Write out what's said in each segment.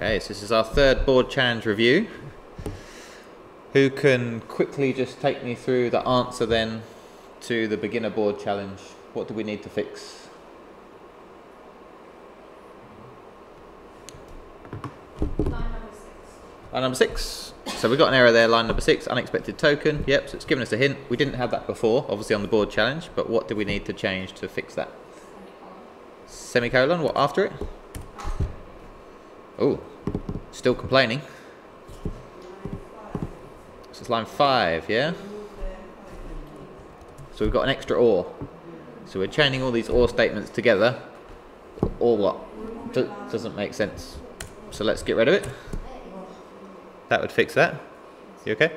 Okay, so this is our third board challenge review. Who can quickly just take me through the answer then to the beginner board challenge? What do we need to fix? Line number 6. So we got an error there, line number 6, unexpected token. Yep, so it's given us a hint. We didn't have that before, obviously on the board challenge, but what do we need to change to fix that? Semicolon, what after it? Oh, still complaining. This is line 5, yeah? So we've got an extra or. So we're chaining all these or statements together. Or what? Doesn't make sense. So let's get rid of it. That would fix that. You okay?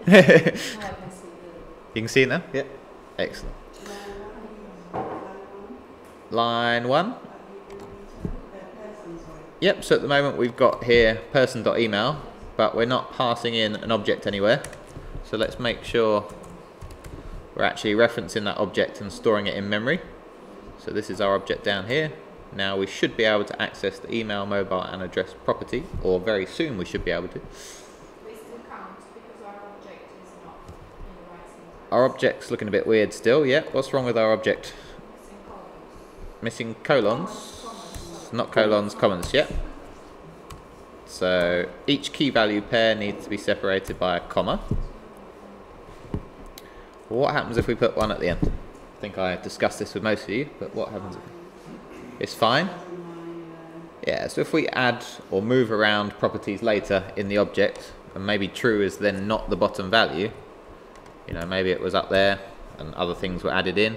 You can see it now? Yeah. Excellent. Line 1. Yep, so at the moment we've got here person.email, but we're not passing in an object anywhere. So let's make sure we're actually referencing that object and storing it in memory. So this is our object down here. Now we should be able to access the email, mobile and address property, or very soon we should be able to. We still can't because our object is not in the right syntax. Our object's looking a bit weird still, yeah. What's wrong with our object? Missing columns. Missing colons? Not colons, commas, yeah. So each key value pair needs to be separated by a comma. What happens if we put one at the end? I think I discussed this with most of you, but what happens if it's fine? Yeah, so if we add or move around properties later in the object, and maybe true is then not the bottom value, you know, maybe it was up there and other things were added in.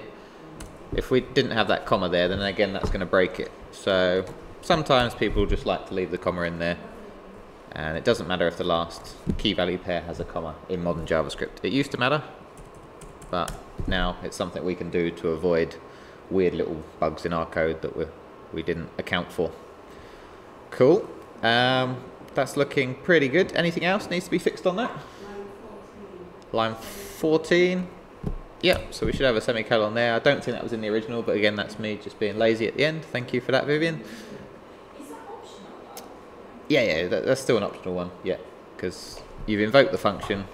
If we didn't have that comma there, then again that's going to break it. So sometimes people just like to leave the comma in there, and it doesn't matter if the last key value pair has a comma in modern JavaScript. It used to matter, but now it's something we can do to avoid weird little bugs in our code that we didn't account for. Cool. That's looking pretty good. Anything else needs to be fixed on that? Line 14. Yep, so we should have a semicolon there. I don't think that was in the original, but again, that's me just being lazy at the end. Thank you for that, Vivian. Is that optional? Yeah, that's still an optional one, yeah, because you've invoked the function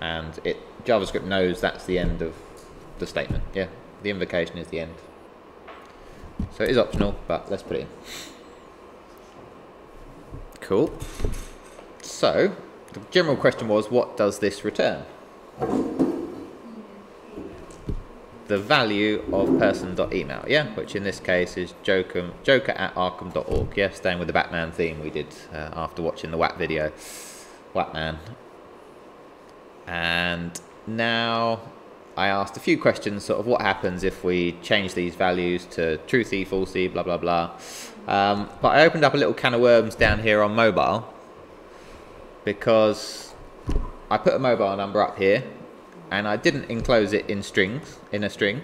and JavaScript knows that's the end of the statement, yeah. The invocation is the end. So it is optional, but let's put it in. Cool. So, the general question was, what does this return? The value of person.email, yeah, which in this case is joker@arkham.org, yeah, staying with the Batman theme we did after watching the WAT video, Watman. And now I asked a few questions, sort of what happens if we change these values to truthy, falsy, blah, blah, blah. But I opened up a little can of worms down here on mobile because I put a mobile number up here and I didn't enclose it in a string.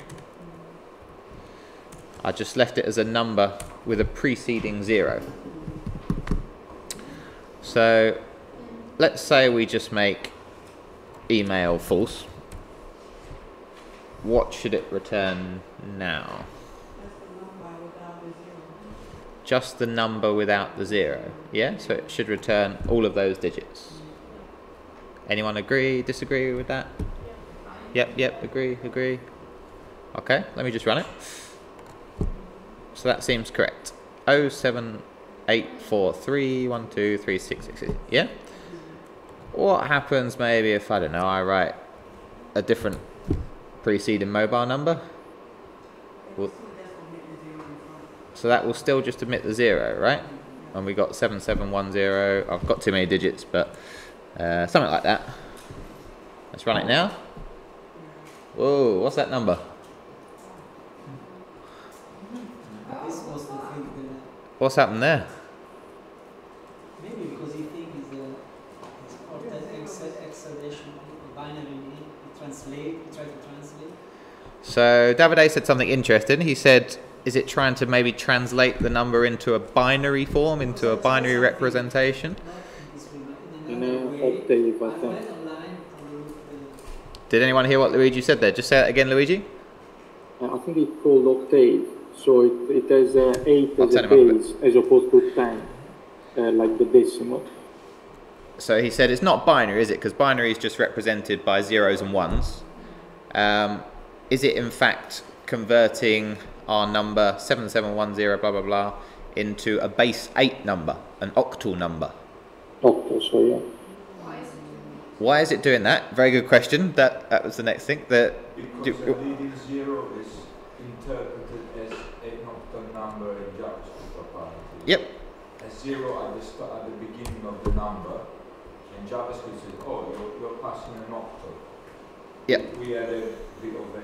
I just left it as a number with a preceding 0. So let's say we just make email false. What should it return now? Just the number without the 0. Yeah, so it should return all of those digits. Anyone agree, disagree with that? Yep, agree. Okay, let me just run it. So that seems correct. 07843123666. Yeah? What happens maybe if, I don't know, I write a different preceding mobile number? So that will still just omit the 0, right? And we got 7710. I've got too many digits, but something like that. Let's run it now. Whoa, what's that number? What's happened there? Maybe because you think it's acceleration binary, you try to translate. So Davide said something interesting. He said, is it trying to maybe translate the number into a binary form, into a binary representation? In an octave, I think. Did anyone hear what Luigi said there? Just say it again, Luigi. I think it's called octave, so it has 8 as a base as opposed to 10. like the decimal. So he said it's not binary, is it? Because binary is just represented by zeros and ones. Is it in fact converting our number 7710 blah blah blah into a base 8 number, an octal number? Octal, so yeah. Why is it doing Why is it doing that? Very good question. That was the next thing. Because the leading zero is interpreted as an octal number in JavaScript apparently. Yep. A zero at the beginning of the number, and JavaScript says, oh, you're passing an octal. Yep. We had a bit of a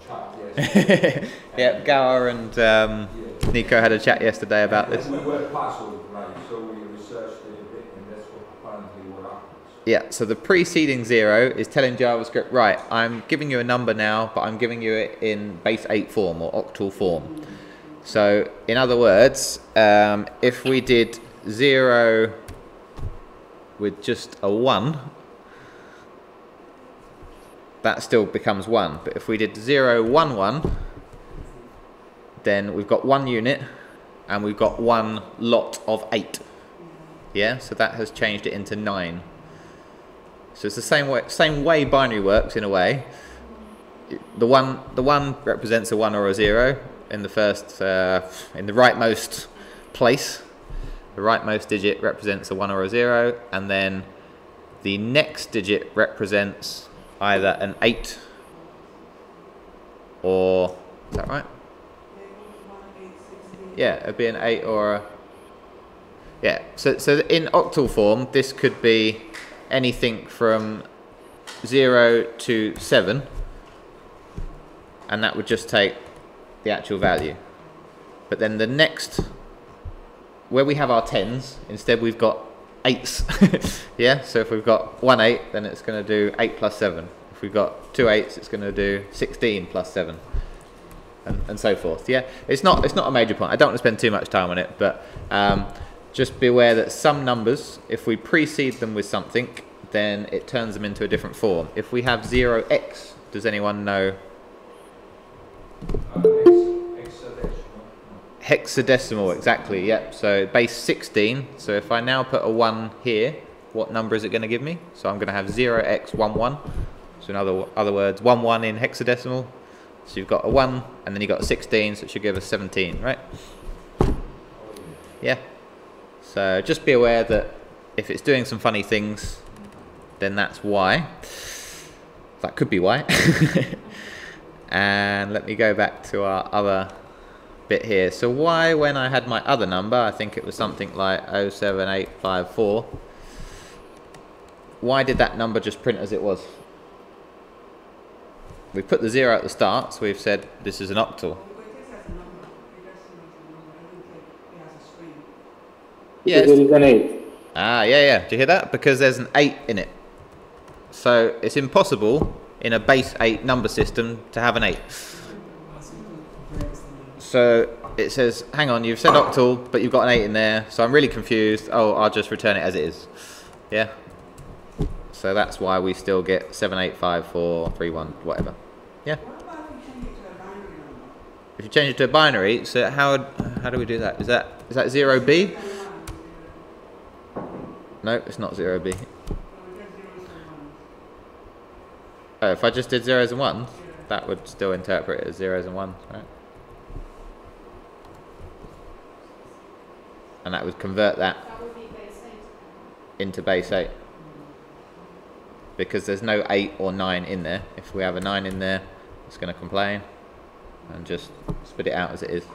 chat yesterday. Yeah, Gower and Nico had a chat yesterday about this. We were puzzled, right? So we researched it a bit, and that's apparently what happens. Yeah, so the preceding zero is telling JavaScript, right, I'm giving you a number now, but I'm giving you it in base 8 form or octal form. So, in other words, if we did 0 with just a 1, that still becomes 1. But if we did 0, 1, 1, then we've got 1 unit and we've got 1 lot of 8. Yeah, so that has changed it into 9. So it's the same way binary works in a way. The one represents a 1 or a 0 in the first, in the rightmost place. The rightmost digit represents a 1 or a 0, and then the next digit represents either an 8 or, is that right? Yeah, it'd be an 8 or a, yeah. So in octal form, this could be anything from 0 to 7, and that would just take the actual value. But then the next, where we have our 10s, instead we've got 8s. Yeah, so if we've got 1 8, then it's going to do 8 plus 7. If we've got 2 8s, it's going to do 16 plus 7, and so forth. Yeah, it's not a major point. I don't want to spend too much time on it, but just be aware that some numbers, if we precede them with something, then it turns them into a different form. If we have 0x, does anyone know? Hexadecimal, exactly, yep. So base 16. So if I now put a 1 here, what number is it going to give me? So I'm going to have 0x11. So in other words, 1 1 in hexadecimal. So you've got a 1, and then you've got a 16, so it should give us 17, right? Yeah. So just be aware that if it's doing some funny things, then that's why. That could be why. And let me go back to our other bit here. So why, when I had my other number, I think it was something like 07854, why did that number just print as it was? We put the 0 at the start, so we've said this is an octal. Yes. There is an 8. Ah, yeah. Do you hear that? Because there's an 8 in it. So it's impossible in a base 8 number system to have an 8. So it says, hang on, you've said octal, but you've got an 8 in there, so I'm really confused. Oh, I'll just return it as it is. Yeah? So that's why we still get 785431, whatever. Yeah? If you change it to a binary, so how do we do that? Is that 0b? No, it's not 0b. Oh, if I just did 0s and 1s, that would still interpret it as 0s and 1s, right? And that would convert that into base 8. Because there's no 8 or 9 in there. If we have a 9 in there, it's going to complain and just spit it out as it is.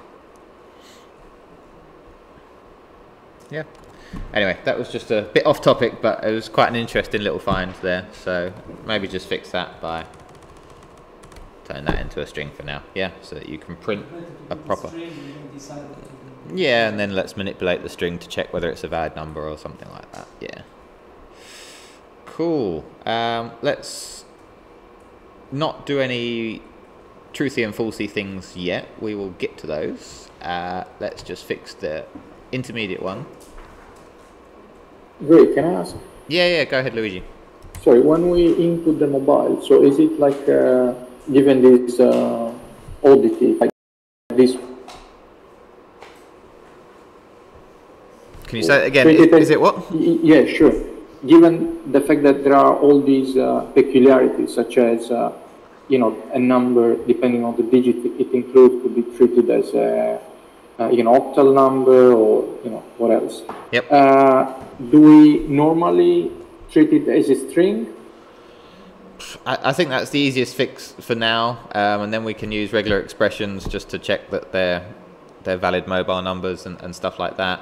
Yeah. Anyway, that was just a bit off topic, but it was quite an interesting little find there. So maybe just fix that by turning that into a string for now. Yeah, so that you can print a proper. Yeah, and then let's manipulate the string to check whether it's a valid number or something like that. Yeah. Cool. Let's not do any truthy and falsy things yet. We will get to those. Let's just fix the intermediate one. Great, can I ask? Yeah, go ahead, Luigi. Sorry, when we input the mobile, so is it like given this oddity, like this? Can you say it again? treat Is it what? Yeah, sure. Given the fact that there are all these peculiarities, such as a number depending on the digit it includes could be treated as a octal number, or what else? Yep. Do we normally treat it as a string? I think that's the easiest fix for now, and then we can use regular expressions just to check that they're valid mobile numbers and stuff like that.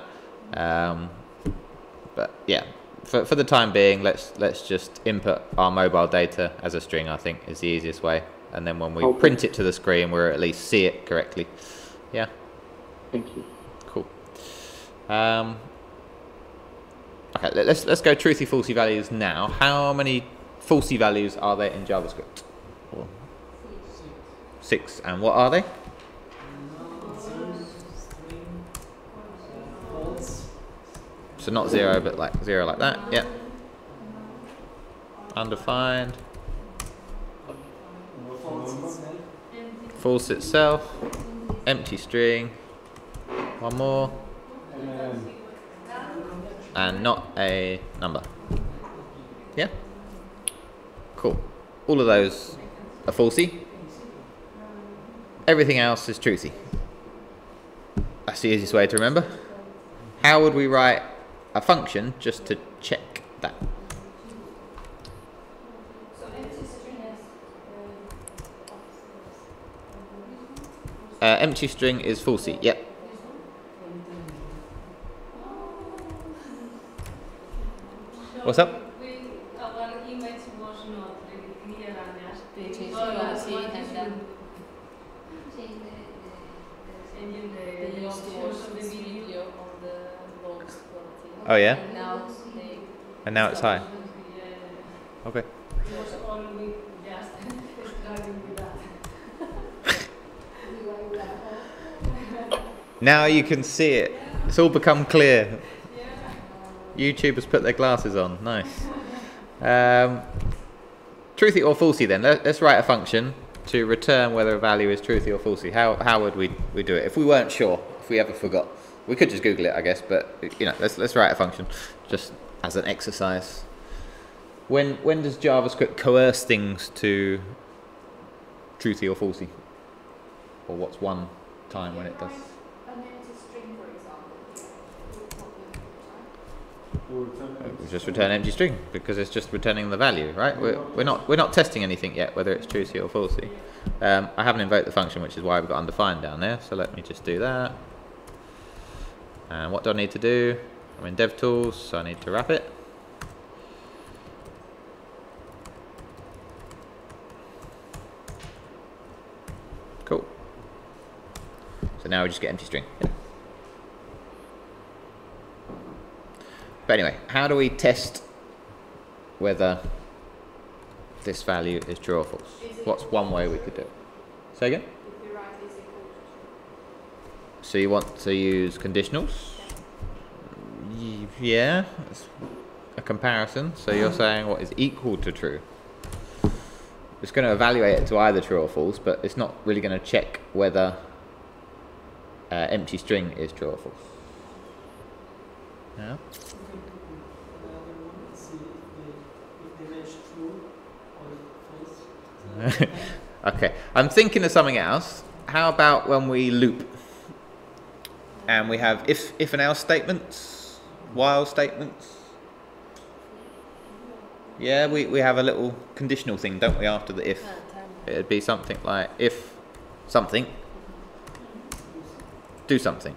But yeah, for the time being, let's just input our mobile data as a string. I think is the easiest way, and then when we print it to the screen, we'll at least see it correctly. Yeah. Thank you. Cool. Okay, let's go truthy falsy values now. How many falsy values are there in JavaScript? 6. And what are they? So not 0, but like 0 like that. Yeah. Undefined. False itself. Empty string. One more. And not a number. Yeah? Cool. All of those are falsy. Everything else is truthy. That's the easiest way to remember. How would we write a function just to check that? So empty string is Empty string is falsy. Yep. What's up? Our image was not really clear, and Change changing the options of the video. on the lowest quality. Oh yeah? And now And now it's high. Yeah, Okay. it was all we just struggling with that. Now you can see it. It's all become clear. YouTubers put their glasses on. Nice. Truthy or falsy then. Let's write a function to return whether a value is truthy or falsy. How would we do it if we weren't sure? If we ever forgot, we could just Google it, I guess. But let's write a function just as an exercise. When does JavaScript coerce things to truthy or falsy? Or what's one time when it does? an empty string, for example. We just return empty string because it's just returning the value, right? We're not testing anything yet, whether it's truthy or falsy. I haven't invoked the function, which is why we've got undefined down there. So let me just do that. And what do I need to do? I'm in DevTools, so I need to wrap it. Cool. So now we just get empty string. Yeah. But anyway, how do we test whether this value is true or false? What's one way we could do it? Say again? If we write is equal to So you want to use conditionals? Yeah, it's a comparison. So you're saying what is equal to true. It's going to evaluate it to either true or false, but it's not really going to check whether empty string is true or false. Yeah. Okay, I'm thinking of something else. How about when we loop and we have if and else statements, while statements? Yeah, we have a little conditional thing, don't we, after the if? It'd be something like if something, do something.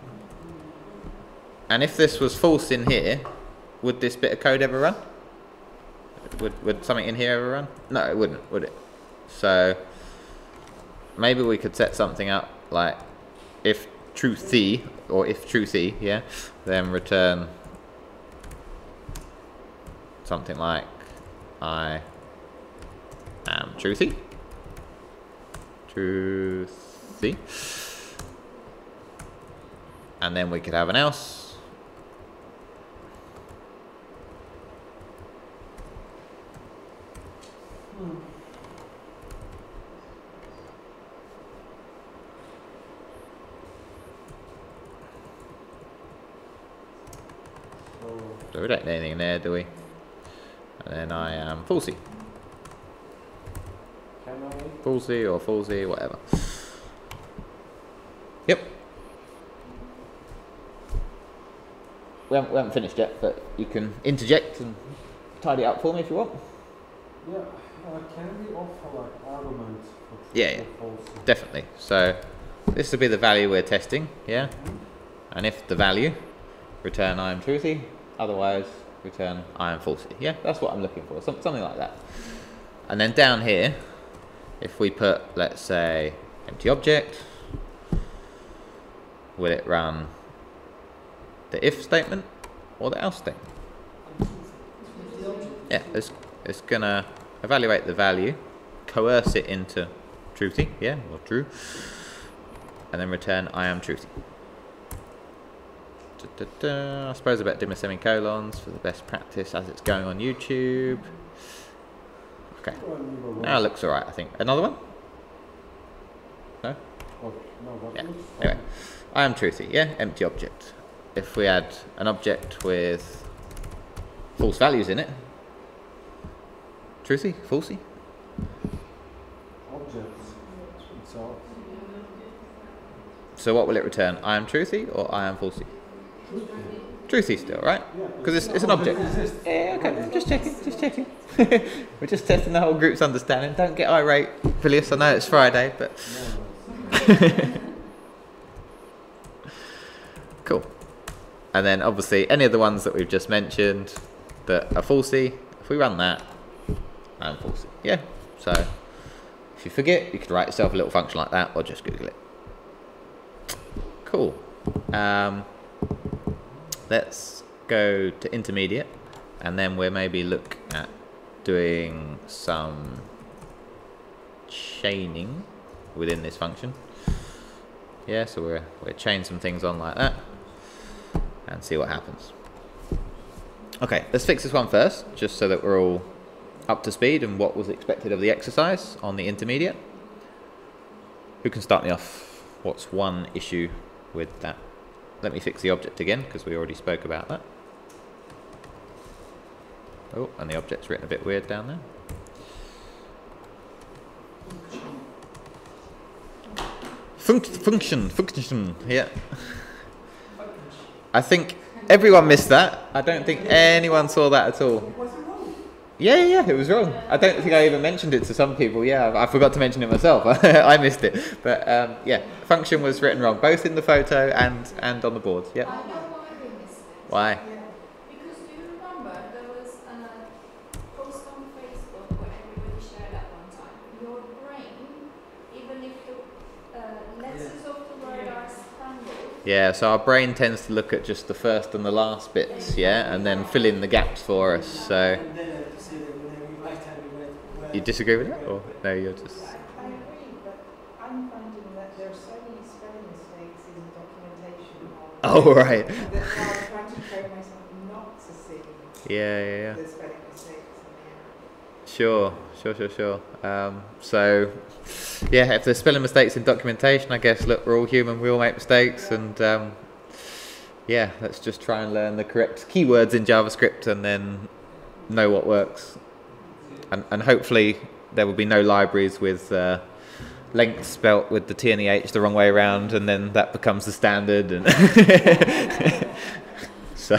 And if this was false in here, would this bit of code ever run? Would something in here ever run? No, it wouldn't, would it? So maybe we could set something up like if truthy, or if truthy, yeah, then return something like I am truthy. Truthy. And then we could have an else. So we don't need anything in there, do we? And then I am falsy. Falsy or falsy, whatever. Yep. We haven't finished yet, but you can interject and tidy it up for me if you want. Yeah, can we offer like arguments for Yeah, yeah, definitely. So this will be the value we're testing, yeah? And if the value, return I am truthy, otherwise return I am falsy. Yeah, that's what I'm looking for, something like that. And then down here, if we put, let's say, empty object, will it run the if statement or the else statement? Yeah, it's gonna evaluate the value, coerce it into truthy, yeah, or true, and then return I am truthy. I suppose about dimmer semicolons for the best practice as it's going on YouTube. Okay, now it looks alright, I think. Another one? No? Yeah, anyway. I am truthy, yeah, empty object. If we add an object with false values in it, truthy, falsy? Objects. So what will it return? I am truthy or I am falsy? Truthy still, right? Because it's an object. Yeah, okay, just checking. We're just testing the whole group's understanding. Don't get irate, Phileas. I know it's Friday, but... Cool. And then obviously any of the ones that we've just mentioned that are falsy, if we run that, I'm falsy. Yeah. So if you forget, you could write yourself a little function like that or just Google it. Cool. Let's go to intermediate and then we'll maybe look at doing some chaining within this function. Yeah, so we'll chain some things on like that and see what happens. Okay, let's fix this one first, just so that we're all up to speed and what was expected of the exercise on the intermediate. Who can start me off? What's one issue with that? Let me fix the object again, because we already spoke about that. Oh, and the object's written a bit weird down there. Function, yeah. I think everyone missed that. I don't think anyone saw that at all. Yeah, it was wrong. I don't think I even mentioned it to some people. Yeah, I forgot to mention it myself. I missed it. But yeah, function was written wrong, both in the photo and on the board. Yeah. I know why we missed it. Why? Because do you remember there was a post on Facebook where everybody shared at one time. Your brain, even if the letters of the word are spangled. Yeah, so our brain tends to look at just the first and the last bits, yeah, and then fill in the gaps for us. So you disagree with that, or no? You're just. I agree, but I'm finding that there are so many spelling mistakes in documentation. Oh, right. That I'm trying to train myself not to see Yeah. the spelling mistakes in Sure. So, yeah, if there's spelling mistakes in documentation, I guess, look, we're all human, we all make mistakes, and yeah, let's just try and learn the correct keywords in JavaScript and then know what works. And hopefully there will be no libraries with length spelt with the T and the H the wrong way around, and then that becomes the standard. And so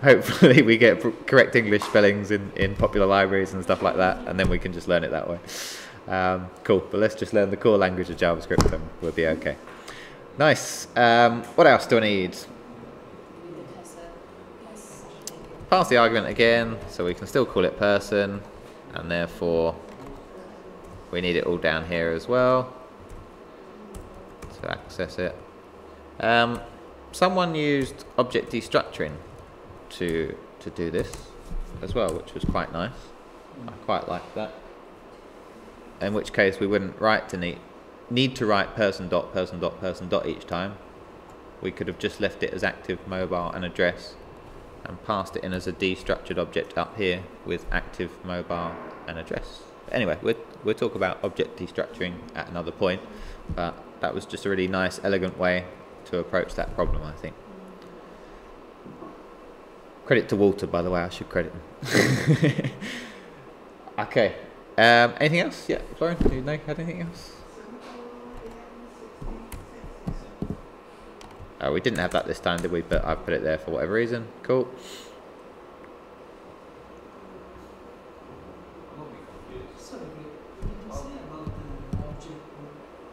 hopefully we get correct English spellings in popular libraries and stuff like that, and then we can just learn it that way. Cool, but let's just learn the core language of JavaScript and we'll be okay. Nice. What else do I need? Pass the argument again, so we can still call it person, and therefore we need it all down here as well to access it. Someone used object destructuring to do this as well, which was quite nice. I quite like that. In which case we wouldn't need to write person dot each time. We could have just left it as active, mobile and address, and passed it in as a destructured object up here with active, mobile and address. Anyway, we'll talk about object destructuring at another point, but that was just a really nice, elegant way to approach that problem, I think. Credit to Walter, by the way. I should credit him. Okay. Anything else? Yeah, Florian, do you know had anything else? Oh, we didn't have that this time, did we? But I put it there for whatever reason. Cool. Sorry, did you say about the object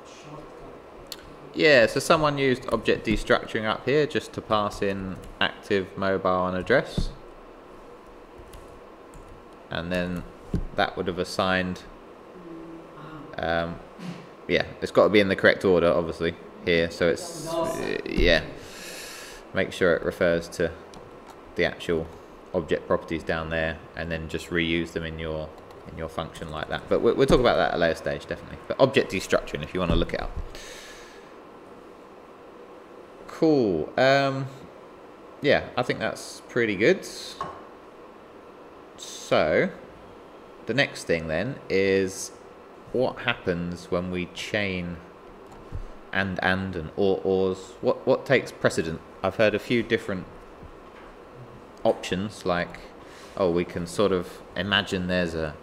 shortcut? Yeah, so someone used object destructuring up here just to pass in active, mobile, and address. And then that would have assigned, yeah, it's got to be in the correct order, obviously, here. So it's, yeah, make sure it refers to the actual object properties down there, and then just reuse them in your function like that. But we'll talk about that at a later stage, definitely. But object destructuring, if you want to look it up. Cool. Yeah, I think that's pretty good. So the next thing then is what happens when we chain and ors. What takes precedent? I've heard a few different options, like, oh, we can sort of imagine there's a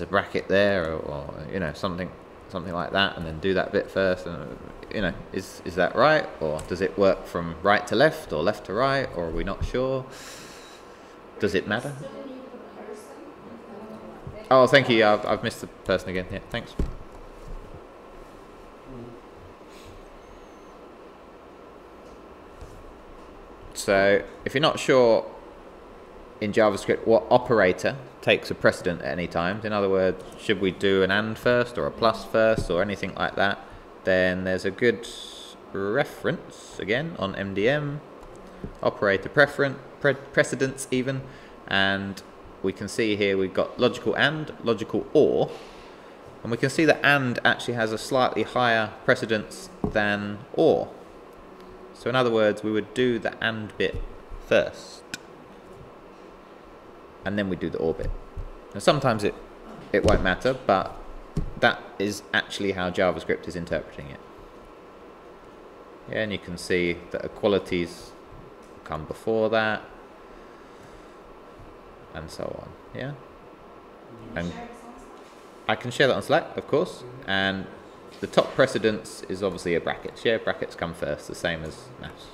bracket there, or you know, something like that, and then do that bit first. And you know, is that right, or does it work from right to left or left to right, or are we not sure? Does it matter? Oh, thank you. I've missed the person again. Yeah, thanks. So if you're not sure in JavaScript what operator takes a precedent at any time, in other words, should we do an and first or a plus first or anything like that, then there's a good reference again on MDM, operator precedence even, and we can see here we've got logical and, logical or, and we can see that and actually has a slightly higher precedence than or. So in other words, we would do the and bit first, and then we do the or bit. Now sometimes it won't matter, but that is actually how JavaScript is interpreting it. Yeah, and you can see that equalities come before that, and so on. Yeah, and I can share that on Slack, of course. And the top precedence is obviously a bracket. Yeah, brackets come first, the same as maths.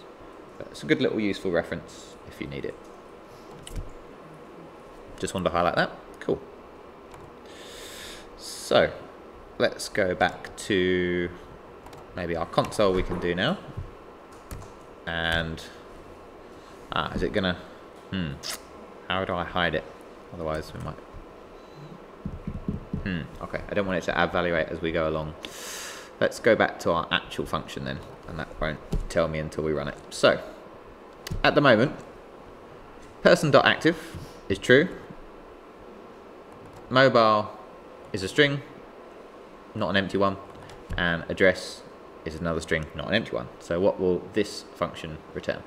But it's a good little useful reference if you need it. Just wanted to highlight that. Cool. So let's go back to maybe our console we can do now. And is it gonna how do I hide it? Otherwise we might okay, I don't want it to evaluate as we go along. Let's go back to our actual function then, and that won't tell me until we run it. So at the moment, person.active is true, mobile is a string, not an empty one, and address is another string, not an empty one. So what will this function return?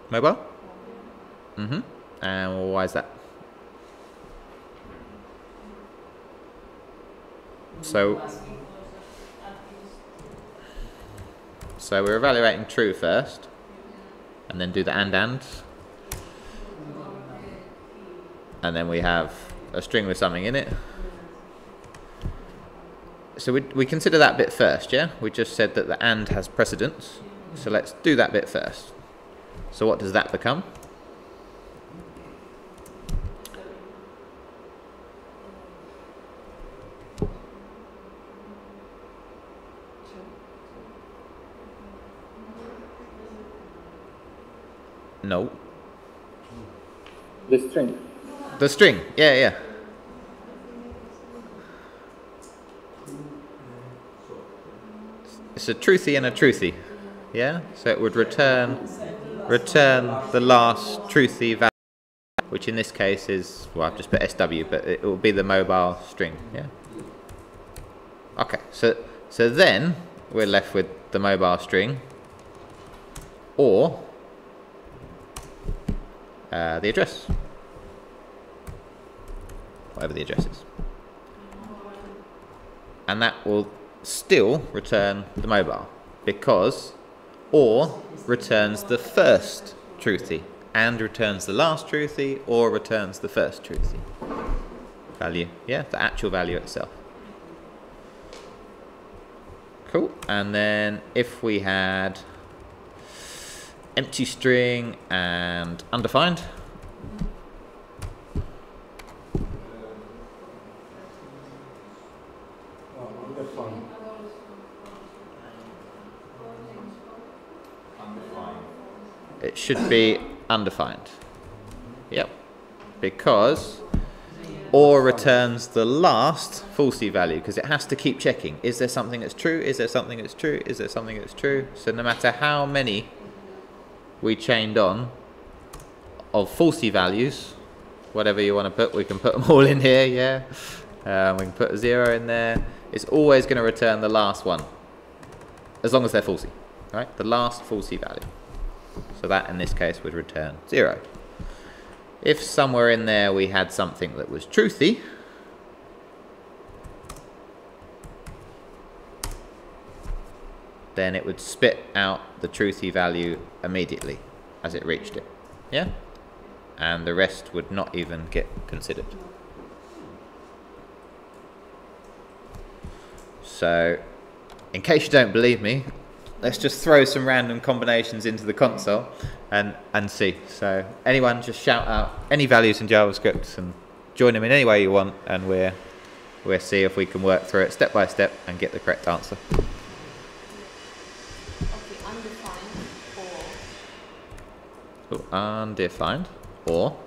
Mobile? And why is that? So we're evaluating true first, and then do the and, and then we have a string with something in it. So we consider that bit first, yeah? We just said that the and has precedence, so let's do that bit first. So what does that become? No. The string. The string, yeah. It's a truthy and a truthy, yeah? So it would return the last truthy value, which in this case is, well, I've just put SW, but it will be the mobile string, yeah? Okay, so then we're left with the mobile string, or the address, whatever the address is, and that will still return the mobile, because or returns the first truthy, and returns the last truthy, or returns the first truthy value. Yeah, the actual value itself. Cool. And then if we had empty string and undefined, it should be undefined. Yep. Because or returns the last falsy value, because it has to keep checking. Is there something that's true? Is there something that's true? Is there something that's true? So no matter how many we chained on of falsy values, whatever you want to put, we can put them all in here, yeah. We can put a 0 in there. It's always going to return the last one, as long as they're falsy, right? The last falsy value. So that in this case would return 0. If somewhere in there we had something that was truthy, then it would spit out the truthy value immediately as it reached it. Yeah? And the rest would not even get considered. So, in case you don't believe me, let's just throw some random combinations into the console and see. So anyone just shout out any values in JavaScript and join them in any way you want, and we'll see if we can work through it step by step and get the correct answer. Okay, undefined or So undefined or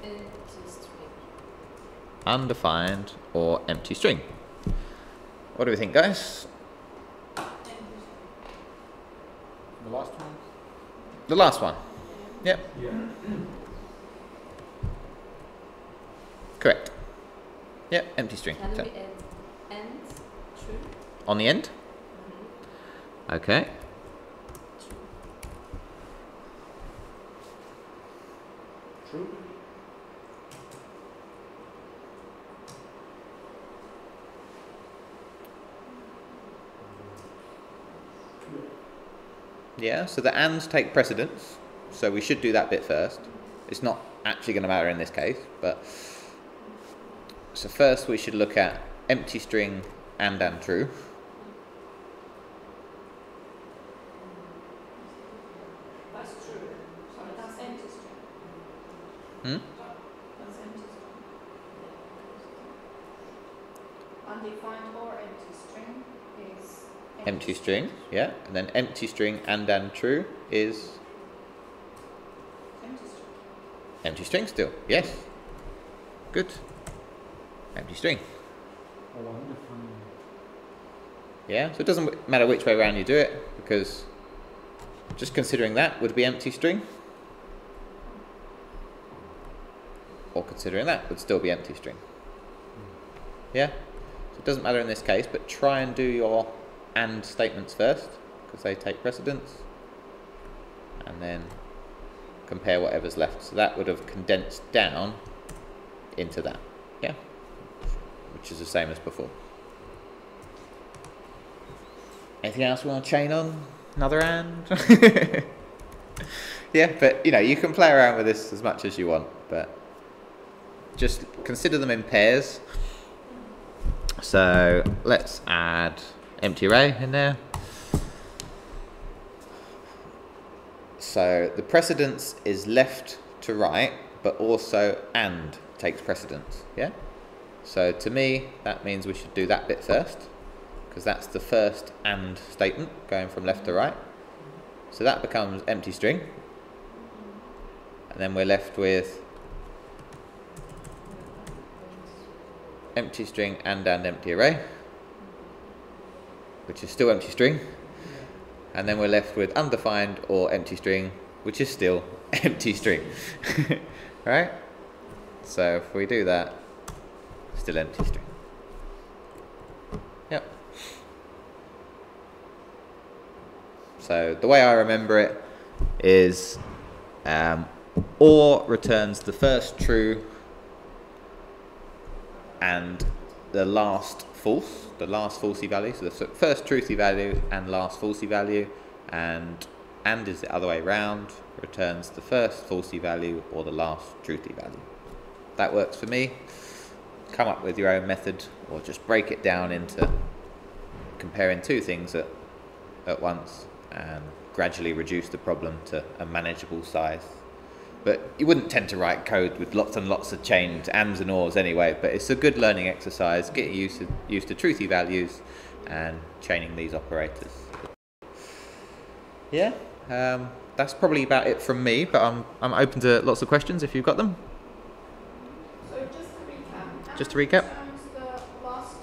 empty string. Undefined or empty string. What do we think, guys? The last one? The last one. Yep. Yeah. Correct. Yep, empty string. Can So, we add and true? on the end? Okay. True. Yeah, so the ands take precedence, so we should do that bit first. It's not actually going to matter in this case, but so first we should look at empty string and true. That's true. Sorry, that's empty string. Hmm? That's empty string. Undefined or empty string is Empty string, yeah, and then empty string and true is empty string. empty string still. Yes. Good. Empty string. Oh, undefined. Yeah, so it doesn't matter which way around you do it, because just considering that would be empty string, or considering that would still be empty string. Yeah, so it doesn't matter in this case, but try and do your and statements first, because they take precedence, and then compare whatever's left. So that would have condensed down into that, yeah, which is the same as before. Anything else we want to chain on? Another and? Yeah, but you know, you can play around with this as much as you want, but just consider them in pairs. So let's add empty array in there. So the precedence is left to right, but also and takes precedence, yeah? So to me, that means we should do that bit first, because that's the first and statement going from left to right. So that becomes empty string. And then we're left with empty string and empty array, which is still empty string. And then we're left with undefined or empty string, which is still empty string. Right? So if we do that, still empty string. Yep. So the way I remember it is or returns the first true and the last falsy value, so the first truthy value and last falsy value, and is the other way round, returns the first falsy value or the last truthy value. That works for me. Come up with your own method, or just break it down into comparing two things at once and gradually reduce the problem to a manageable size. But you wouldn't tend to write code with lots and lots of chained ands and ors anyway, but it's a good learning exercise, getting used to truthy values and chaining these operators. Yeah, that's probably about it from me, but I'm open to lots of questions if you've got them. So just to recap. Just to recap. Returns the last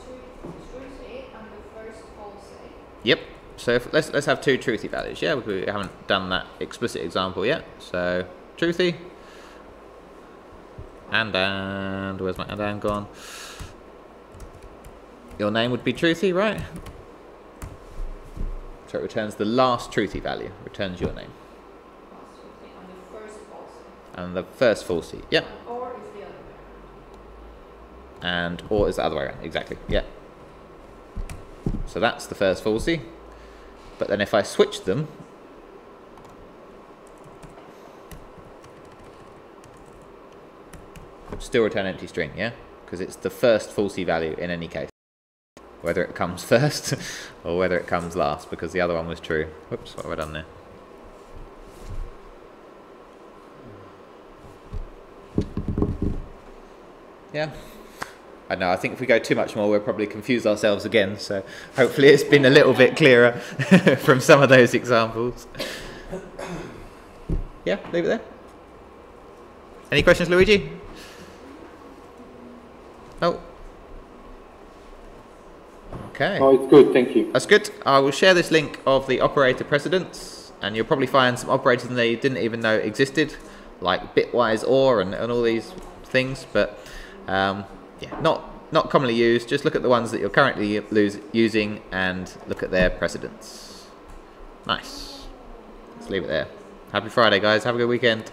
truthy and the first falsy. Yep. So let's have two truthy values. Yeah, we haven't done that explicit example yet. So truthy and where's my and gone? Your name would be truthy, right? So it returns the last truthy value. Returns your name. Last truthy and the first falsy. And the first falsy. Yep. Or is the other way around. Or is the other way around. Exactly. Yeah. So that's the first falsy. But then if I switch them, still return empty string, yeah? Because it's the first falsy value in any case. Whether it comes first or whether it comes last, because the other one was true. Whoops, what have I done there? Yeah. I know, I think if we go too much more, we'll probably confuse ourselves again, so hopefully it's been a little bit clearer from some of those examples. Yeah, leave it there. Any questions, Luigi? Oh. Okay. Oh, it's good, thank you. That's good. I will share this link of the operator precedents, and you'll probably find some operators that you didn't even know existed, like bitwise OR and all these things, but yeah, not commonly used. Just look at the ones that you're currently using and look at their precedents. Nice. Let's leave it there. Happy Friday, guys. Have a good weekend.